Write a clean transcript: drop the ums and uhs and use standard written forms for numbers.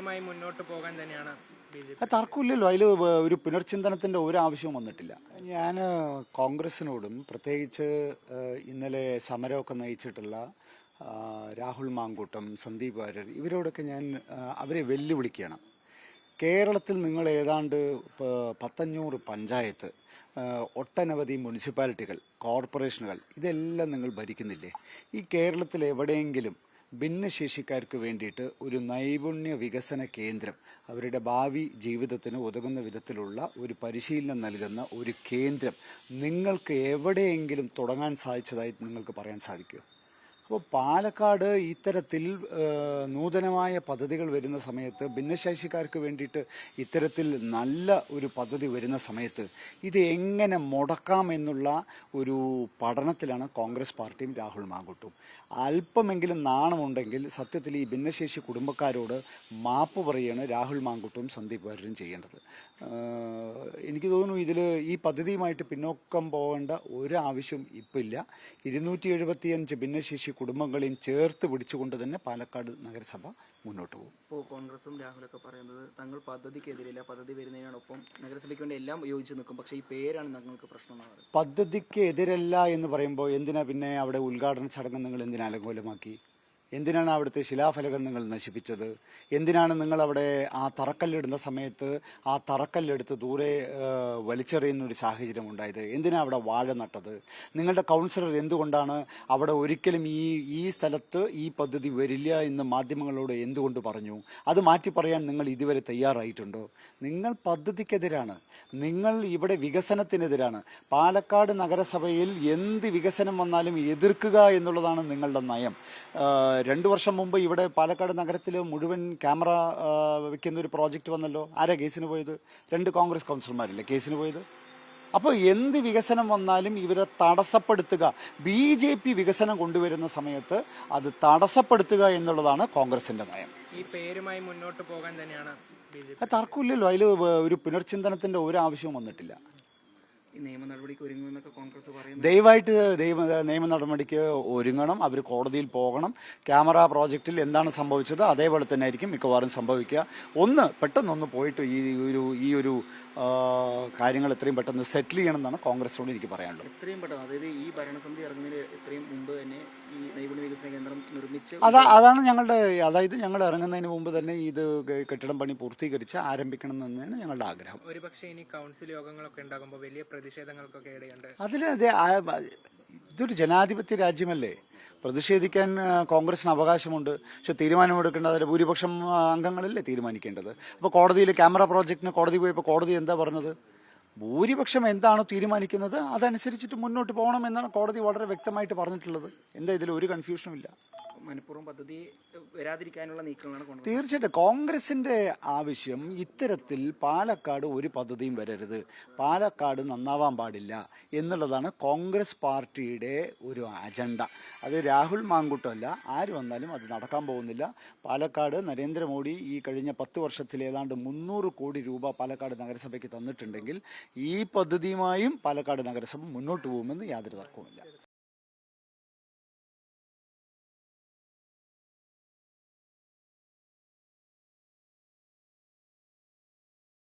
പേരുമായി മുന്നോട്ട് പോകാൻ തന്നെയാണ് തർക്കമില്ലല്ലോ. അതിൽ ഒരു പുനർചിന്തനത്തിൻ്റെ ഒരു ആവശ്യവും വന്നിട്ടില്ല. ഞാൻ കോൺഗ്രസിനോടും പ്രത്യേകിച്ച് ഇന്നലെ സമരമൊക്കെ നയിച്ചിട്ടുള്ള രാഹുൽ മാങ്കൂട്ടം, സന്ദീപ് വാര്യർ, ഇവരോടൊക്കെ ഞാൻ അവരെ വെല്ലുവിളിക്കുകയാണ്. കേരളത്തിൽ നിങ്ങൾ ഏതാണ്ട് 1,500 പഞ്ചായത്ത്, ഒട്ടനവധി മുനിസിപ്പാലിറ്റികൾ, കോർപ്പറേഷനുകൾ, ഇതെല്ലാം നിങ്ങൾ ഭരിക്കുന്നില്ലേ? ഈ കേരളത്തിൽ എവിടെയെങ്കിലും ഭിന്നശേഷിക്കാർക്ക് വേണ്ടിയിട്ട് ഒരു നൈപുണ്യ വികസന കേന്ദ്രം, അവരുടെ ഭാവി ജീവിതത്തിന് ഉതകുന്ന വിധത്തിലുള്ള ഒരു പരിശീലനം നൽകുന്ന ഒരു കേന്ദ്രം നിങ്ങൾക്ക് എവിടെയെങ്കിലും തുടങ്ങാൻ സാധിച്ചതായി നിങ്ങൾക്ക് പറയാൻ സാധിക്കുമോ? അപ്പോൾ പാലക്കാട് ഇത്തരത്തിൽ നൂതനമായ പദ്ധതികൾ വരുന്ന സമയത്ത്, ഭിന്നശേഷിക്കാർക്ക് വേണ്ടിയിട്ട് ഇത്തരത്തിൽ നല്ല ഒരു പദ്ധതി വരുന്ന സമയത്ത് ഇത് എങ്ങനെ മുടക്കാം എന്നുള്ള ഒരു പഠനത്തിലാണ് കോൺഗ്രസ് പാർട്ടിയും രാഹുൽ മാങ്കൂട്ടും. അല്പമെങ്കിലും നാണമുണ്ടെങ്കിൽ സത്യത്തിൽ ഈ ഭിന്നശേഷി കുടുംബക്കാരോട് മാപ്പ് പറയുകയാണ് രാഹുൽ മാങ്കൂട്ടും സന്ദീപ് വാര്യരും ചെയ്യേണ്ടത്. എനിക്ക് തോന്നുന്നു ഇതിൽ ഈ പദ്ധതിയുമായിട്ട് പിന്നോക്കം പോകേണ്ട ഒരു ആവശ്യം ഇപ്പം ഇല്ല. 275 ഭിന്നശേഷി കുടുംബങ്ങളെയും ചേർത്ത് പിടിച്ചുകൊണ്ട് തന്നെ പാലക്കാട് നഗരസഭ മുന്നോട്ട് പോകും. ഇപ്പോൾ കോൺഗ്രസും രാഹുലൊക്കെ പറയുന്നത് തങ്ങൾ പദ്ധതിക്കെതിരില്ല, പദ്ധതി വരുന്നതിനോടൊപ്പം നഗരസഭയ്ക്ക് വേണ്ടി എല്ലാം യോജിച്ച് നിൽക്കും, പക്ഷേ ഈ പേരാണ് തങ്ങൾക്ക് പ്രശ്നമാണ്. പദ്ധതിക്ക് എതിരല്ല എന്ന് പറയുമ്പോൾ എന്തിനാ പിന്നെ അവിടെ ഉദ്ഘാടന ചടങ്ങ് നിങ്ങൾ എന്തിനാ അലങ്കോലമാക്കി? എന്തിനാണ് അവിടുത്തെ ശിലാഫലകം നിങ്ങൾ നശിപ്പിച്ചത്? എന്തിനാണ് നിങ്ങൾ അവിടെ ആ തറക്കല്ലിടുന്ന സമയത്ത് ആ തറക്കല്ലെടുത്ത് ദൂരെ വലിച്ചെറിയുന്ന ഒരു സാഹചര്യം ഉണ്ടായത്? എന്തിനാണ് അവിടെ വാഴ നട്ടത്? നിങ്ങളുടെ കൗൺസിലർ എന്തുകൊണ്ടാണ് അവിടെ ഒരിക്കലും ഈ സ്ഥലത്ത് ഈ പദ്ധതി വരില്ല എന്ന് മാധ്യമങ്ങളോട് എന്തുകൊണ്ട് പറഞ്ഞു? അത് മാറ്റി പറയാൻ നിങ്ങൾ ഇതുവരെ തയ്യാറായിട്ടുണ്ടോ? നിങ്ങൾ പദ്ധതിക്കെതിരാണ്, നിങ്ങൾ ഇവിടെ വികസനത്തിനെതിരാണ്. പാലക്കാട് നഗരസഭയിൽ എന്ത് വികസനം വന്നാലും എതിർക്കുക എന്നുള്ളതാണ് നിങ്ങളുടെ നയം. 2 വർഷം മുമ്പ് ഇവിടെ പാലക്കാട് നഗരത്തിൽ മുഴുവൻ ക്യാമറ വെക്കുന്ന ഒരു പ്രോജക്റ്റ് വന്നല്ലോ. ആരാ കേസിന് പോയത്? 2 കോൺഗ്രസ് കൗൺസിലർമാരല്ലേ കേസിന് പോയത്? അപ്പോൾ എന്ത് വികസനം വന്നാലും ഇവരെ തടസ്സപ്പെടുത്തുക, BJP വികസനം കൊണ്ടുവരുന്ന സമയത്ത് അത് തടസ്സപ്പെടുത്തുക എന്നുള്ളതാണ് കോൺഗ്രസിന്റെ നയം. ഈ പേരുമായി മുന്നോട്ട് പോകാൻ തന്നെയാണ് തർക്കമില്ലല്ലോ. അതിൽ ഒരു പുനർചിന്തനത്തിന്റെ ഒരു ആവശ്യവും വന്നിട്ടില്ല. നിയമ നടപടിക്ക് ഒരുങ്ങുമെന്നൊക്കെ കോൺഗ്രസ് പറയുന്നു. ദയവായിട്ട് നിയമ നടപടിക്ക് ഒരുങ്ങണം. അവർ കോടതിയിൽ പോകണം. ക്യാമറ പ്രോജക്റ്റിൽ എന്താണ് സംഭവിച്ചത് അതേപോലെ തന്നെ ആയിരിക്കും മിക്കവാറും സംഭവിക്കുക. പെട്ടെന്നൊന്ന് പോയിട്ട് ഈ ഒരു കാര്യങ്ങൾ എത്രയും പെട്ടെന്ന് സെറ്റിൽ ചെയ്യണം എന്നാണ് കോൺഗ്രസിനോട് എനിക്ക് പറയാനുള്ളത്. എത്രയും പെട്ടെന്ന്, അതായത് ഈ ഭരണസമിതി ഇറങ്ങുന്നതിന് എത്രയും മുമ്പ് തന്നെ ഈ നൈപുണ്യ വികസന കേന്ദ്രം നിർമ്മിച്ച് അതാണ് ഞങ്ങൾ ഇറങ്ങുന്നതിന് മുമ്പ് തന്നെ ഇത് കെട്ടിടം പണി പൂർത്തീകരിച്ച് ആരംഭിക്കണം എന്ന് തന്നെയാണ് ഞങ്ങളുടെ ആഗ്രഹം. ഒരുപക്ഷെ ഇനി കൗൺസിൽ യോഗങ്ങളൊക്കെ ഉണ്ടാകുമ്പോൾ വലിയ പ്രതിഷേധങ്ങൾക്കൊക്കെ ഇടയുണ്ട്. ഇതൊരു ജനാധിപത്യ രാജ്യമല്ലേ? പ്രതിഷേധിക്കാൻ കോൺഗ്രസിന് അവകാശമുണ്ട്. പക്ഷെ തീരുമാനമെടുക്കേണ്ടത് അതിൽ ഭൂരിപക്ഷം അംഗങ്ങളല്ലേ തീരുമാനിക്കേണ്ടത്. അപ്പോൾ കോടതിയിൽ ക്യാമറ പ്രോജക്റ്റിന് കോടതി പോയപ്പോൾ കോടതി എന്താ പറഞ്ഞത്? ഭൂരിപക്ഷം എന്താണോ തീരുമാനിക്കുന്നത് അതനുസരിച്ചിട്ട് മുന്നോട്ട് പോകണം എന്നാണ് കോടതി വളരെ വ്യക്തമായിട്ട് പറഞ്ഞിട്ടുള്ളത്. എന്താ ഇതിൽ ഒരു കൺഫ്യൂഷനും ഇല്ല. മനഃപൂർവ്വം പദ്ധതി വരാതിരിക്കാനുള്ള നീക്കങ്ങളാണ് തീർച്ചയായിട്ടും കോൺഗ്രസിന്റെ ആവശ്യം. ഇത്തരത്തിൽ പാലക്കാട് ഒരു പദ്ധതിയും വരരുത്, പാലക്കാട് നന്നാവാൻ പാടില്ല എന്നുള്ളതാണ് കോൺഗ്രസ് പാർട്ടിയുടെ ഒരു അജണ്ട. അത് രാഹുൽ മാങ്കൂട്ടമല്ല, ആര് വന്നാലും അത് നടക്കാൻ പോകുന്നില്ല. പാലക്കാട് നരേന്ദ്രമോദി ഈ കഴിഞ്ഞ 10 വർഷത്തിൽ ഏതാണ്ട് 300 കോടി രൂപ പാലക്കാട് നഗരസഭയ്ക്ക് തന്നിട്ടുണ്ടെങ്കിൽ ഈ പദ്ധതിയുമായും പാലക്കാട് നഗരസഭ മുന്നോട്ട് പോകുമെന്ന് യാതൊരു തർക്കവുമില്ല.